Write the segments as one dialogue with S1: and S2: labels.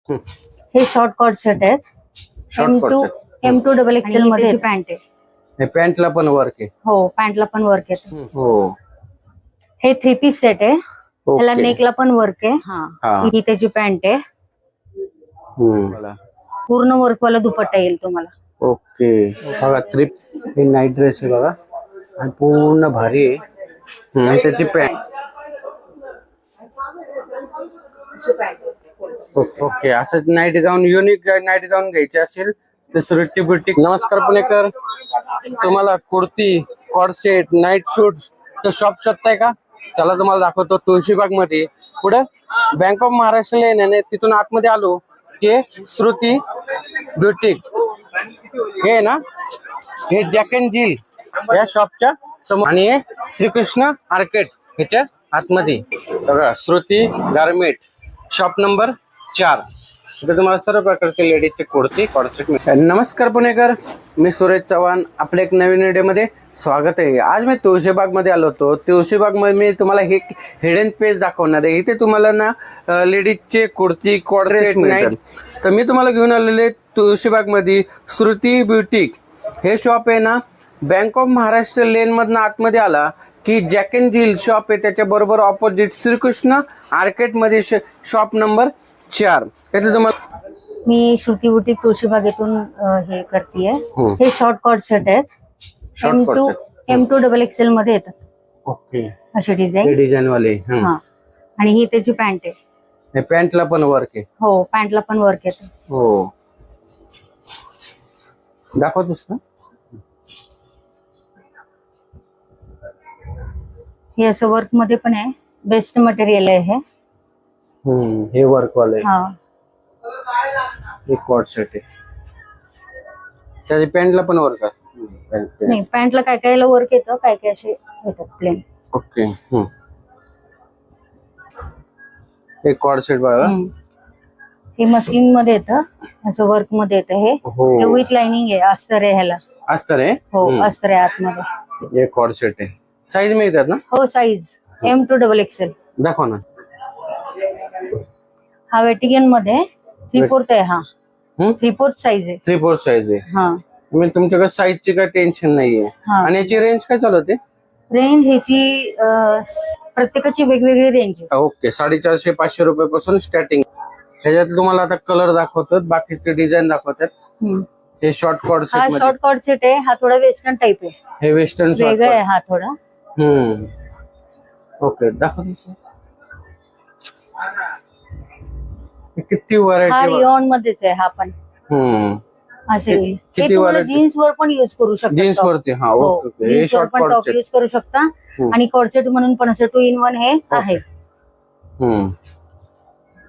S1: हम्म.
S2: हे short cord set आहेत. M2 डबल एक्सेल मध्ये पॅन्ट आहे.
S1: हे पॅन्टला पण वर्क आहे.
S2: हो, पॅन्टला पण वर्क येतं.
S1: हो.
S2: हे 3 पीस सेट आहे. त्याला
S1: ओके.
S2: नेकला पण वर्क आहे.
S1: हा.
S2: ही त्याची पॅन्ट आहे. पूर्ण वर्क वाला दुपट्टा येईल तुम्हाला.
S1: ओके. बघा हे नाईट ड्रेस आहे बघा आणि पूर्ण भारी आहे. आणि त्याची पॅन्ट. ओके. असं नाईट गाऊन युनिक नाईट गाऊन घ्यायचे असेल तर सृष्टी बुटीक. नमस्कार पुणेकर, तुम्हाला कुर्ती, कॉर्ड सेट, नाईट सूट तर शॉप शोधताय का? चला तुम्हाला दाखवतो. तुळशीबाग मध्ये पुढे बँक ऑफ महाराष्ट्र लेन तिथून आतमध्ये आलो की श्रुती ब्युटिक हे ना, हे जॅक अँड जिल या शॉपच्या समोर आणि हे श्रीकृष्ण आर्केट ह्याच्या आतमध्ये बघा श्रुती गारमेंट शॉप नंबर 4. इथे तुम्हाला सर्व प्रकारचे लेडीजचे कुर्ती कॉर्डसेट मिळतात. नमस्कार पुणेकर, मी सुरेश चव्हाण. आपल्या एक नवीन व्हिडिओमध्ये स्वागत आहे. आज मी तुळशीबाग मध्ये आलो होतो. तुळशीबाग मध्ये मी तुम्हाला हे हिडन पेज दाखवणार आहे. इथे तुम्हाला ना लेडीजचे कुर्ती कॉर्डसेट मिळतात. तर मी तुम्हाला घेऊन आलेले तुळशीबाग मध्ये श्रुती ब्युटिक हे शॉप आहे ना, बँक ऑफ महाराष्ट्र लेन मधनं आतमध्ये आला की जॅक अँड जिल शॉप आहे. त्याच्या बरोबर ऑपोजिट श्रीकृष्ण आर्केट मध्ये शॉप नंबर 4. इथे तुम्हाला
S2: मी श्रुती बुटीक तुळशीबागेतून हे करतेय. हे शॉर्ट कॉर्ड सेट आहेत. M2 डबल एक्सेल मध्ये येतात.
S1: ओके.
S2: अशी डिझाईन
S1: वाले.
S2: आणि ही त्याची पॅन्ट आहे.
S1: हे पॅन्टला पण वर्क आहे.
S2: हो, पॅन्टला पण वर्क येतं.
S1: हो, दाखवतोस ना.
S2: हे असं वर्क मध्ये पण आहे. बेस्ट मटेरियल आहे हे.
S1: हे वर्क वाले.
S2: हा,
S1: एक कॉर्ड सेट आहे. त्याच्या पॅन्टला पण वर्क आहे.
S2: नाही, पॅन्टला काय काय वर्क येतं, काय काय असे येतात प्लेन.
S1: ओके. एक कॉर्ड सेट बघा.
S2: हे मशीन मध्ये येतं, असं वर्क मध्ये येतं. हे विथ लाइनिंग आहे. अस्तर आहे ह्याला.
S1: अस्तर आहे.
S2: हो, अस्तर आहे आतमध्ये.
S1: एक कॉर्ड सेट आहे. साईज मिळतात ना?
S2: हो, साईज M2 डबल एक्सेल.
S1: दाखवा ना.
S2: हा वेटिगन मध्ये 3/4 आहे. हा 3/4 साईज आहे.
S1: 3/4 साईज आहे.
S2: हा,
S1: मी तुमच्याकडे साईजची काय टेन्शन नाहीये. आणि याची रेंज काय चालू होते?
S2: रेंज ह्याची प्रत्येकाची वेगवेगळी रेंज आहे.
S1: ओके. 450-500 रुपयापासून स्टार्टिंग. ह्याच्यात तुम्हाला आता कलर दाखवतात, बाकीचे डिझाईन दाखवतात. हे शॉर्ट कॉर्ड सेट.
S2: हा शॉर्ट कॉर्ड सेट आहे. हा थोडा वेस्टर्न टाइप आहे.
S1: हे वेस्टर्न
S2: वेगळं आहे हा थोडा.
S1: ओके. दाखवतो. किती व्हरायटी.
S2: हा रिओन मध्येच आहे हा पण. असे जीन्स वर पण युज करू शकता.
S1: जीन्स वरती. हा, ओके. हे शॉर्ट
S2: पण टॉप युज करू शकता. आणि कॉर्डसेट म्हणून पण असं 2 in 1 हे आहे.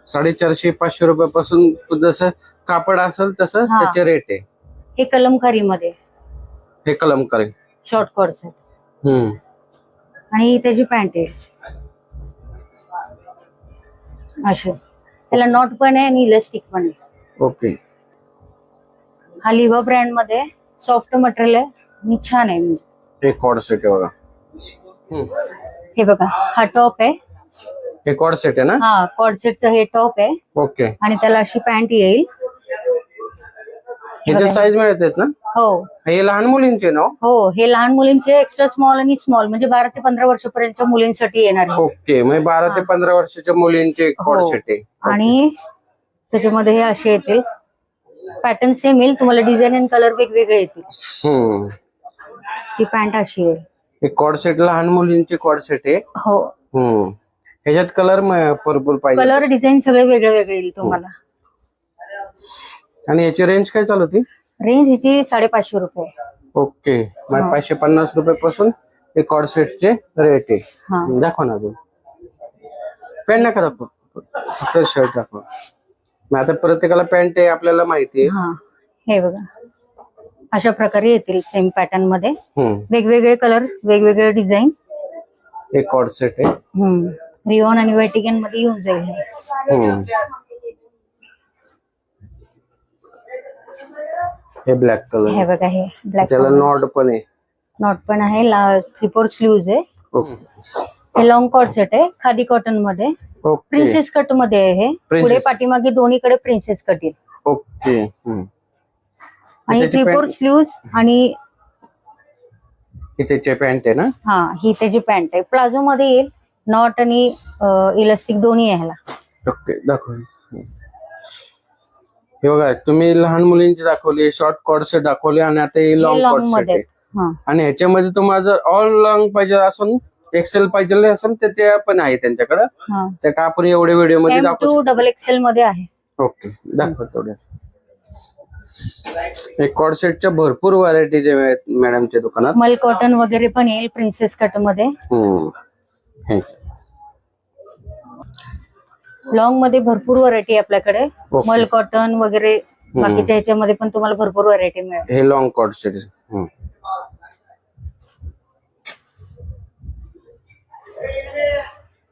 S1: 450-500 रुपयापासून जसं कापड असेल तसं त्याचे रेट आहे.
S2: हे कलमकारी मध्ये.
S1: हे कलमकारी
S2: शॉर्ट कॉर्डसेट. आणि त्याची पॅन्ट आहे अशी. त्याला नॉट पण आहे आणि इलास्टिक पण आहे.
S1: ओके.
S2: हा लिव्हा ब्रँड मध्ये सॉफ्ट मटेरियल आहे आणि छान आहे. म्हणजे
S1: हे कॉर्ड सेट आहे बघा.
S2: हे बघा, हा टॉप आहे.
S1: हे कॉर्ड सेट आहे ना?
S2: हा, कॉर्ड सेटचं हे टॉप आहे.
S1: ओके.
S2: आणि त्याला अशी पॅन्ट येईल.
S1: ह्याचे साईज मिळतात ना?
S2: हो.
S1: हे लहान मुलींचे ना?
S2: हो, हे लहान मुलींचे एक्स्ट्रा स्मॉल आणि स्मॉल म्हणजे 12 ते 15 वर्षापर्यंतच्या मुलींसाठी येणार आहे.
S1: ओके. म्हणजे 12 ते 15 वर्षाच्या मुलींचे कॉर्ड सेट आहे.
S2: आणि त्याच्यामध्ये हे असे येतील. पॅटर्न सेम येईल तुम्हाला. डिझाईन आणि कलर वेगवेगळे येतील. ची पॅन्ट अशी आहे.
S1: हे कॉर्ड सेट लहान मुलींचे कॉर्ड सेट आहे.
S2: हो.
S1: ह्याच्यात कलर भरपूर पाहिजे.
S2: कलर डिझाईन सगळे वेगळे वेगळे येईल तुम्हाला.
S1: आणि याची रेंज काय चालू होती?
S2: रेंज ह्याची 550 रुपये.
S1: ओके. 550 रुपयापासून हे कॉर्ड सेटचे रेट आहे. दाखवा ना अजून. पॅन्ट नका दाखव, फक्त शर्ट दाखवा. आता प्रत्येकाला पॅन्ट आहे आपल्याला माहिती आहे.
S2: हे बघा, अशा प्रकारे येतील सेम पॅटर्न मध्ये. वेगवेगळे कलर, वेगवेगळे डिझाईन.
S1: हे कॉर्ड सेट आहे.
S2: रिओन आणि वेटिगन मध्ये येऊन जाईल.
S1: हे ब्लॅक कलर.
S2: हे बघा, हे ब्लॅक.
S1: त्याला नॉट पण आहे.
S2: नॉट पण आहे. 3/4 स्लीव्ज आहे. हे लॉंग कॉर्ड सेट आहे खादी कॉटन मध्ये.
S1: ओके
S2: प्रिन्सेस कट मध्ये आहे हे. पुढे
S1: Princess.
S2: पाठीमागे दोन्हीकडे प्रिन्सेस कट येईल
S1: ओके
S2: आणि
S1: त्याची
S2: 3/4
S1: pant-
S2: स्लीव्स आणि
S1: ही त्याची पॅन्ट आहे ना.
S2: हा ही त्याची पॅन्ट आहे. प्लाझो मध्ये येईल. नॉट आणि इलास्टिक दोन्ही आहे ह्याला.
S1: ओके दाखव. हे बघा तुम्ही लहान मुलींची दाखवली, शॉर्ट कॉर्ड सेट दाखवले आणि आता हे लॉंग कॉर्ड सेट
S2: मध्ये
S1: आहे.
S2: हा
S1: आणि ह्याच्यामध्ये तुम्हाला जर ऑल लॉंग पाहिजे असून एक्सेल पाहिजे असून तर ते पण आहे त्यांच्याकडे.
S2: हा
S1: त्या का आपण एवढे व्हिडिओ मध्ये दाखवू
S2: M2 डबल XL मध्ये आहे.
S1: ओके दाखव तेवढ्या. एक कॉर्ड सेटच्या भरपूर व्हरायटीज आहेत मॅडमच्या दुकानात.
S2: मल कॉटन वगैरे पण येईल प्रिन्सेस कट मध्ये.
S1: हे.
S2: लॉंग मध्ये भरपूर व्हरायटी आहे आपल्याकडे.
S1: Okay.
S2: मल कॉटन वगैरे बाकीच्या ह्याच्यामध्ये पण तुम्हाला भरपूर व्हरायटी मिळेल.
S1: हे लॉंग कॉर्ड सेट.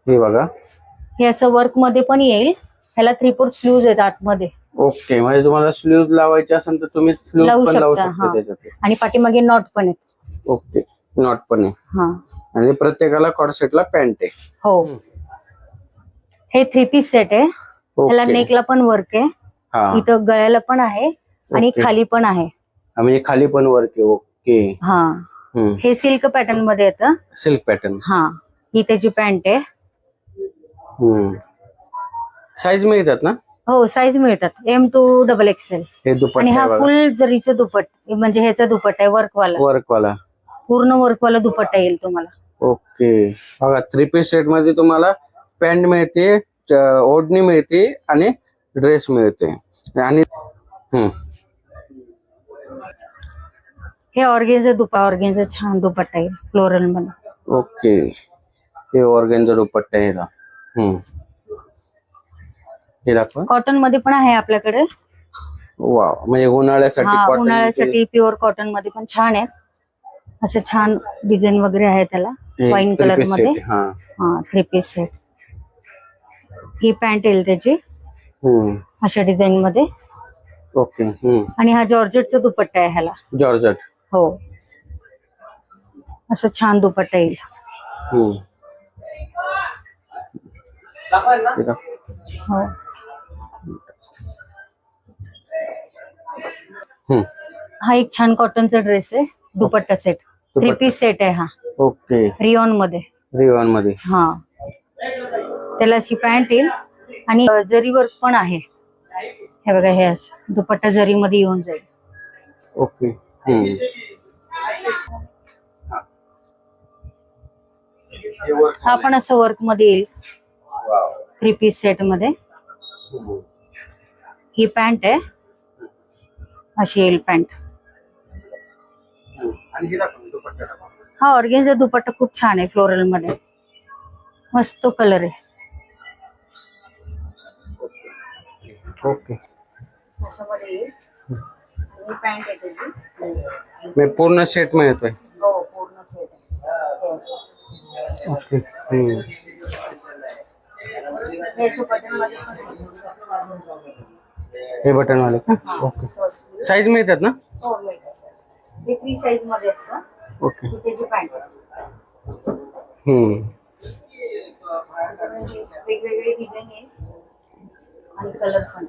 S1: हे बघा
S2: हे असं वर्क मध्ये पण येईल. ह्याला 3/4 स्लीव्ज आहेत आतमध्ये.
S1: ओके म्हणजे तुम्हाला स्लीव्ह लावायचे असेल तर तुम्ही स्लीव्ह
S2: लावू
S1: पण लावू
S2: शकता,
S1: शकता
S2: हा.
S1: त्याच्यात.
S2: आणि पाठीमागे नॉट पण आहेत.
S1: ओके नॉट पण आहे
S2: हा
S1: आणि प्रत्येकाला कॉर्ड सेटला पॅन्ट आहे.
S2: हो हे 3 पीस सेट आहे. ह्याला
S1: ओके
S2: नेकला पण वर्क आहे.
S1: हा
S2: इथं गळ्याला पण आहे आणि
S1: ओके.
S2: खाली पण आहे.
S1: म्हणजे खाली पण वर्क आहे. ओके
S2: हा हे सिल्क पॅटर्न मध्ये येतं.
S1: Silk pattern.
S2: हा ही त्याची पॅन्ट आहे.
S1: साईज मिळतात ना.
S2: हो साईज मिळतात. M2 double XL.
S1: हे
S2: आणि
S1: दुपट्टा
S2: हा
S1: आहे बघा,
S2: फुल जरीचं दुपट म्हणजे ह्याचा दुपट्टा आहे वर्कवाला.
S1: वर्क वाला.
S2: पूर्ण वर्कवाला दुपट्टा येईल तुम्हाला.
S1: ओके बघा 3 पीस सेट मध्ये तुम्हाला पॅन्ट मिळते, ओढणी मिळते आणि ड्रेस मिळते. आणि
S2: हे ऑर्गेन्झा छान दुपट्टा येईल फ्लोरल मध्ये.
S1: ओके हे ऑर्गेन्झा दुपट्टा आहे. हे दाखवा.
S2: कॉटन मध्ये पण आहे आपल्याकडे.
S1: वाव म्हणजे उन्हाळ्यासाठी
S2: हा
S1: cotton
S2: उन्हाळ्यासाठी प्युअर कॉटन मध्ये पण छान आहे. असे छान डिझाईन वगैरे आहे त्याला.
S1: हे
S2: वाईन
S1: three
S2: कलर
S1: piece
S2: मध्ये.
S1: set आहे. हा
S2: 3 पीस सेट. ही पॅन्ट येईल त्याची अशा डिझाईन मध्ये.
S1: ओके
S2: आणि हा जॉर्जेटचा दुपट्टा आहे ह्याला.
S1: जॉर्जेट.
S2: हो असं छान दुपट्टा येईल. हो हा एक छान कॉटनचा ड्रेस आहे. दुपट्टा सेट 3 पीस सेट आहे हा.
S1: ओके
S2: रिओन मध्ये.
S1: रिओन मध्ये.
S2: हा त्याला अशी पॅन्ट येईल आणि जरी वर्क पण आहे. हे बघा हे असं दुपट्टा जरी मध्ये येऊन जाईल.
S1: ओके
S2: हा पण असं वर्क मध्ये येईल 3 पीस सेट मध्ये. ही पॅन्ट आहे अशी येईल पॅन्ट. हा ऑर्गेन्झा दुपट्टा खूप छान आहे फ्लोरल मध्ये. मस्त कलर आहे.
S1: ओके
S2: त्याच्यामध्ये येईल. आणि पॅन्ट आहे त्याची.
S1: मी पूर्ण सेट मिळतोय.
S2: हो पूर्ण सेट आहे.
S1: ओके हे बटन वाले का. ओके साईज मिळतात ना.
S2: हो मिळतात. हे 3 साईज मध्ये असतं.
S1: ओके
S2: त्याची पॅन्ट वेगवेगळे डिझाईन आहे आणि कलर पण.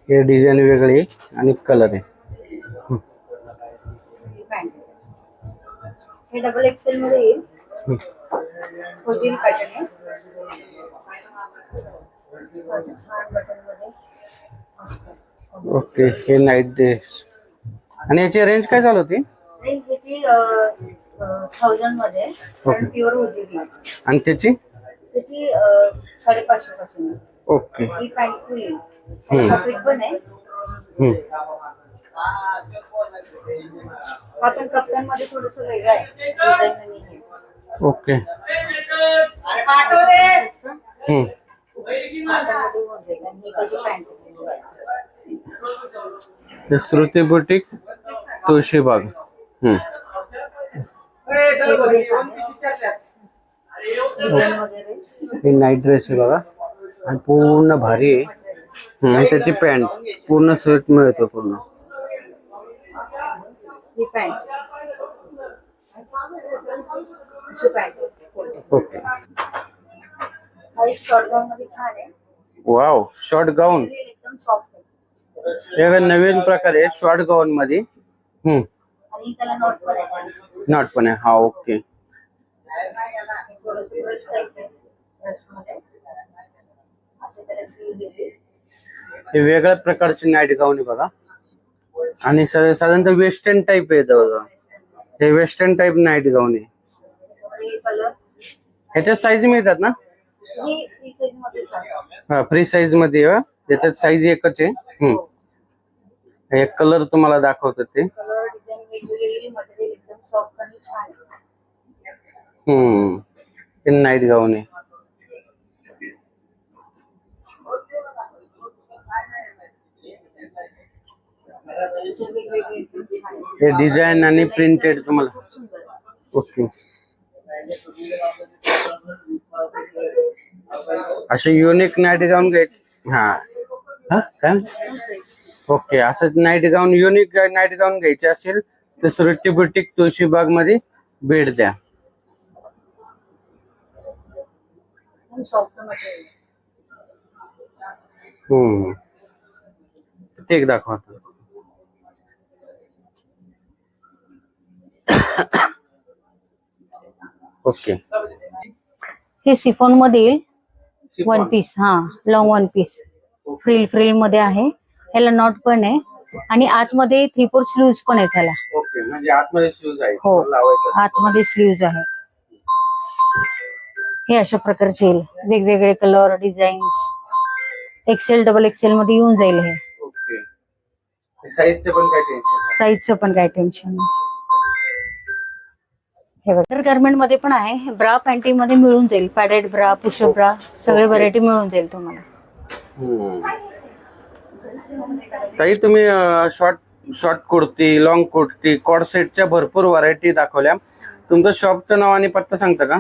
S1: हे डिझाईन वेगळी आणि कलर आहे.
S2: ही पॅन्ट हे डबल XL मध्ये येईल. खोजील पॅटर्न आहे. असं छान बटन मध्ये.
S1: ओके हे नाईट ड्रेस. आणि याची रेंज काय चालू होती.
S2: रेंज त्याची 1000 मध्ये आहे. कारण प्युअर होती.
S1: आणि त्याची
S2: त्याची 550 पासून.
S1: ओके
S2: ही पॅन्ट फुल येईल. पॉकेट पण आहे. हा पण कप्तान मध्ये थोडस वेगळं आहे डिझाईन आणि हे.
S1: Okay Shruti boutique Tulshibaug. हे नाईट ड्रेस आहे बघा आणि पूर्ण भारी आहे. आणि त्याची पॅन्ट पूर्ण सेट मिळतो पूर्ण.
S2: ही पॅन्ट
S1: ओके
S2: हा एक शॉर्ट गाऊन मध्ये छान आहे.
S1: वाव, शॉर्ट गाऊन
S2: एकदम सॉफ्ट आहे
S1: हे नवीन प्रकार आहे शॉर्ट गाऊन मध्ये.
S2: आणि त्याला नॉट पण आहे.
S1: नॉट पण आहे. हा ओके.
S2: थोडंसं ब्रश टाईप आहे ब्रशमध्ये. असे त्याला स्लीव्ज येते.
S1: हे वेगळ्या प्रकारचे नाईट गाऊन आहे बघा. आणि साधारणतः वेस्टर्न टाईप आहे जवळजवळ. हे वेस्टर्न टाईप नाईट गाऊन आहे.
S2: हे कलर
S1: ह्याच्यात साईज मिळतात ना?
S2: हे फ्री साइज मध्ये आहे.
S1: हा फ्री साईज मध्ये आहे. त्याच्यात साईज एकच आहे. एक कलर तुम्हाला दाखवतो ते.
S2: कलर डिझाइन वेगवेगळे, मटेरियल एकदम सॉफ्ट आणि छान आहे.
S1: हे नाईट गाऊन आहे.
S2: वेगवेगळे एकदम छान आहे.
S1: हे डिझाइन आणि प्रिंटेड तुम्हाला.
S2: खूप सुंदर आहे.
S1: ओके. असे युनिक नाईट गाऊन घ्यायचे. हा काय ओके. असं नाईट गाऊन युनिक नाईट गाऊन घ्यायचे असेल तर सृष्टी बुटीक तुळशीबाग मध्ये भेट द्या.
S2: एकदम सॉफ्ट मटेरियल.
S1: ते एक दाखवतो. ओके.
S2: हे सिफॉन मध्ये येईल वन पीस. हा लॉंग वन पीस फ्रिल मध्ये आहे. ह्याला नॉट पण आहे आणि आतमध्ये 3/4 स्लीव्ज पण आहे त्याला.
S1: ओके, म्हणजे आतमध्ये शूज आहे.
S2: हो,
S1: लावायचं.
S2: आतमध्ये स्लीव्ज आहे. हे अशा प्रकारचे येईल. वेगवेगळे colour designs. Excel double XL मध्ये येऊन जाईल. हे
S1: ओके. साईजचं पण काय टेन्शन नाही.
S2: साईजचं पण काय टेन्शन नाही. हे बघा गारमेंट मध्ये पण आहे. ब्रा पॅन्टी मध्ये मिळून जाईल. पॅडेड ब्रा, पुशअप ब्रा सगळे व्हरायटी मिळून जाईल तुम्हाला.
S1: ताई तुम्ही short kurti, long kurti, cord सेटच्या भरपूर व्हरायटी दाखवल्या. तुमचं शॉपचं नाव आणि पत्ता सांगता का?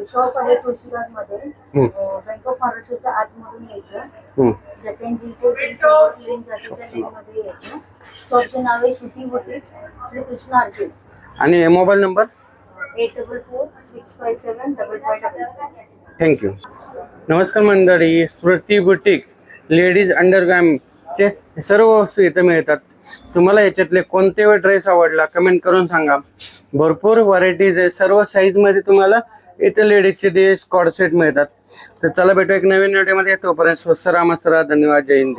S2: शॉप आहे तुळशीबाग मध्ये. बँक ऑफ महाराष्ट्राच्या आतमधून यायचं. जॅकेंजीचे लेन जाते त्या लेन मध्ये यायचं. शॉपचे नाव आहे श्रुती बुटीक श्रीकृष्ण आर्किड.
S1: आणि मोबाईल नंबर?
S2: 8446575555.
S1: थँक्यू. नमस्कार मंडळी. श्रुती बुटीक लेडीज अंडरगार्मेंटचे सर्व वस्तू इथं मिळतात. तुम्हाला याच्यातले कोणते ड्रेस आवडला कमेंट करून सांगा. भरपूर व्हरायटीज आहे. सर्व साईज मध्ये तुम्हाला इथे लेडीजचे ड्रेस कॉर्ड सेट मिळतात. तर चला भेटू एक नवीन व्हिडिओ मध्ये. तोपर्यंत स्वस्त राहा, मस्त राहा. धन्यवाद. जय हिंद.